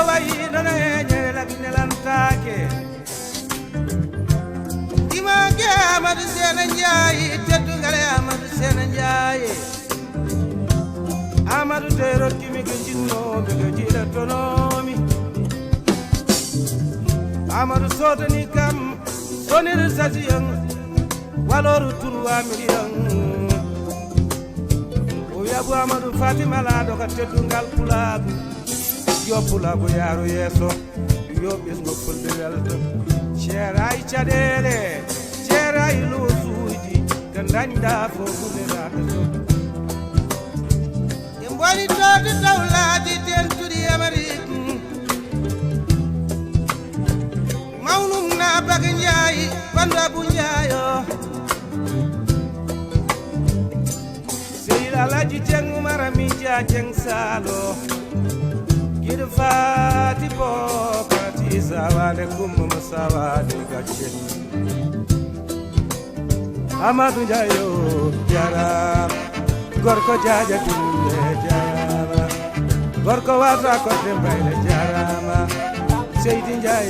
wayi nana nyere la binelantake image Amadou Sene Ndiaye teddungale Amadou Sene Ndiaye Amadou tero kimi ginno be jira tonomi Amadou sodani kam sonir sasiyan waloru 3 million o yabu Amadou Fatima la do ka teddungal pulagu yo pulagu yaro yeso yo bisgo fulbe welto cheray chadele cheray lu suji kandanda fo bunera so wani todi dawlaji ten tudi Amérique mawnum na bag Njaay banda bu Njaayo seyla laji jeng marami ja jeng salo gir fati bokati sawade kum masawade gacce Amadou Njaayo jaram gorko jaaja tunde jarama gorko wasa ko tembayde jarama Seydi Njaay